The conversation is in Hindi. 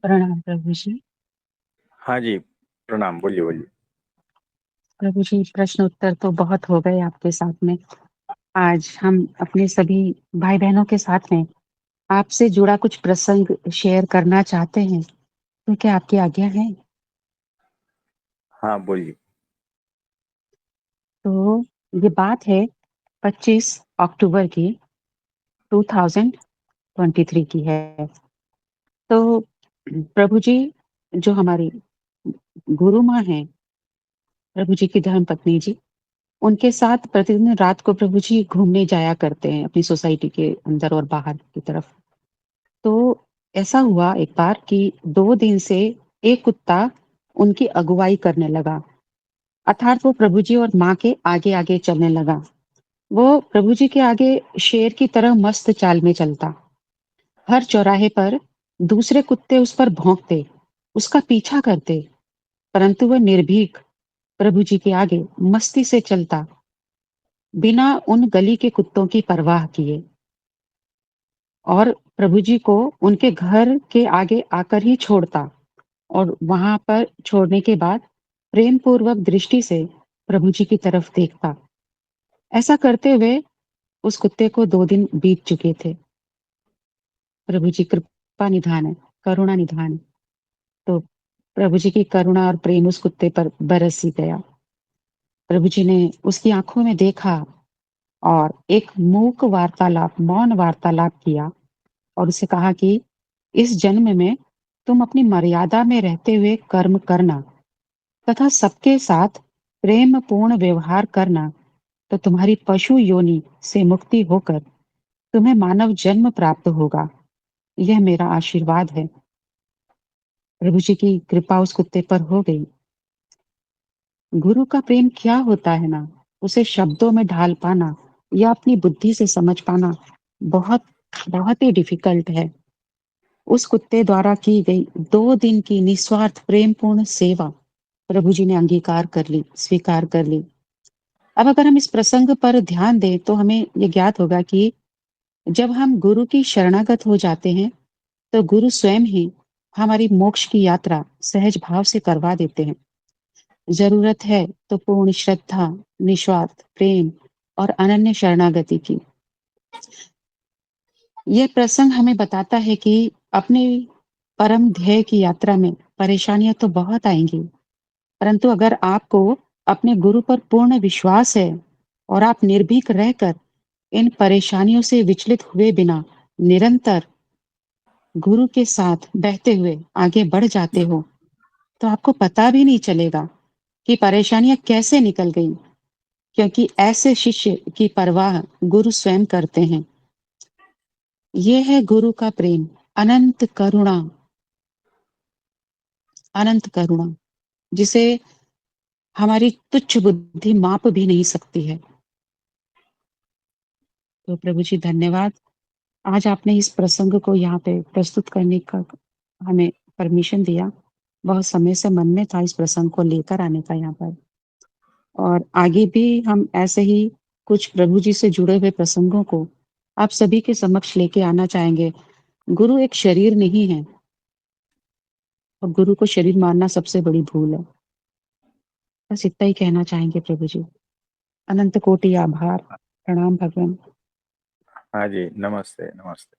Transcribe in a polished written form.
प्रणाम प्रभु जी। हाँ जी, प्रणाम। बोलिए, बोलिए। प्रभु जी, प्रश्न उत्तर तो बहुत हो गए आपके साथ में। आज हम अपने सभी भाई बहनों के साथ में आपसे जुड़ा कुछ प्रसंग शेयर करना चाहते हैं। तो क्या आपकी आज्ञा है? हाँ, बोलिए। तो ये बात है 25 अक्टूबर की 2023 की है। तो प्रभु जी, जो हमारी गुरु माँ हैं, प्रभु जी की धर्म पत्नी जी, उनके साथ प्रतिदिन रात को प्रभु जी घूमने जाया करते हैं अपनी सोसाइटी के अंदर और बाहर की तरफ। तो ऐसा हुआ एक बार कि 2 दिन से एक कुत्ता उनकी अगुवाई करने लगा। अर्थात वो प्रभु जी और माँ के आगे-आगे चलने लगा। वो प्रभु जी के आगे शेर की तरह मस्त चाल में चलता। हर चौराहे पर दूसरे कुत्ते उस पर भौंकते, उसका पीछा करते, परंतु वह निर्भीक प्रभु जी के आगे मस्ती से चलता, बिना उन गली के कुत्तों की परवाह किए। और प्रभु जी को उनके घर के आगे आकर ही छोड़ता और वहां पर छोड़ने के बाद प्रेम पूर्वक दृष्टि से प्रभु जी की तरफ देखता। ऐसा करते हुए उस कुत्ते को 2 दिन बीत चुके थे। प्रभु जी कृपा निधान है, करुणा निधान है। तो प्रभु जी की करुणा और प्रेम उस कुत्ते पर बरस ही गया। प्रभु जी ने उसकी आंखों में देखा और एक मूक वार्तालाप, मौन वार्तालाप किया और उसे कहा कि इस जन्म में तुम अपनी मर्यादा में रहते हुए कर्म करना तथा सबके साथ प्रेम पूर्ण व्यवहार करना, तो तुम्हारी पशु योनि से मुक्ति होकर तुम्हें मानव जन्म प्राप्त होगा। यह मेरा आशीर्वाद है। प्रभु जी की कृपा उस कुत्ते पर हो गई। गुरु का प्रेम क्या होता है ना, उसे शब्दों में ढाल पाना या अपनी बुद्धि से समझ पाना बहुत बहुत ही डिफिकल्ट है। उस कुत्ते द्वारा की गई 2 दिन की निस्वार्थ प्रेमपूर्ण सेवा प्रभु जी ने अंगीकार कर ली, स्वीकार कर ली। अब अगर हम इस प्रसंग पर ध्यान दें तो हमें ये ज्ञात होगा कि जब हम गुरु की शरणागत हो जाते हैं, तो गुरु स्वयं ही हमारी मोक्ष की यात्रा सहज भाव से करवा देते हैं। ज़रूरत है तो पूर्ण श्रद्धा, निस्वार्थ प्रेम और अनन्य शरणागति की। ये प्रसंग हमें बताता है कि अपने परम ध्येय की यात्रा में परेशानियां तो बहुत आएंगी, परंतु अगर आपको अपने गुरु पर पूर्ण विश्वास है और आप निर्भीक रहकर इन परेशानियों से विचलित हुए बिना निरंतर गुरु के साथ बहते हुए आगे बढ़ जाते हो, तो आपको पता भी नहीं चलेगा कि परेशानियां कैसे निकल गईं, क्योंकि ऐसे शिष्य की परवाह गुरु स्वयं करते हैं। ये है गुरु का प्रेम, अनंत करुणा, अनंत करुणा, जिसे हमारी तुच्छ बुद्धि माप भी नहीं सकती है। तो प्रभु जी धन्यवाद। आज आपने इस प्रसंग को यहाँ पे प्रस्तुत करने का हमें परमिशन दिया। बहुत समय से मन में था इस प्रसंग को लेकर आने का यहाँ पर, और आगे भी हम ऐसे ही कुछ प्रभु जी से जुड़े हुए प्रसंगों को आप सभी के समक्ष लेके आना चाहेंगे। गुरु एक शरीर नहीं है और गुरु को शरीर मानना सबसे बड़ी भूल है। बस इतना ही कहना चाहेंगे प्रभु जी। अनंत कोटि आभार। प्रणाम भगवान। हाँ जी, नमस्ते, नमस्ते।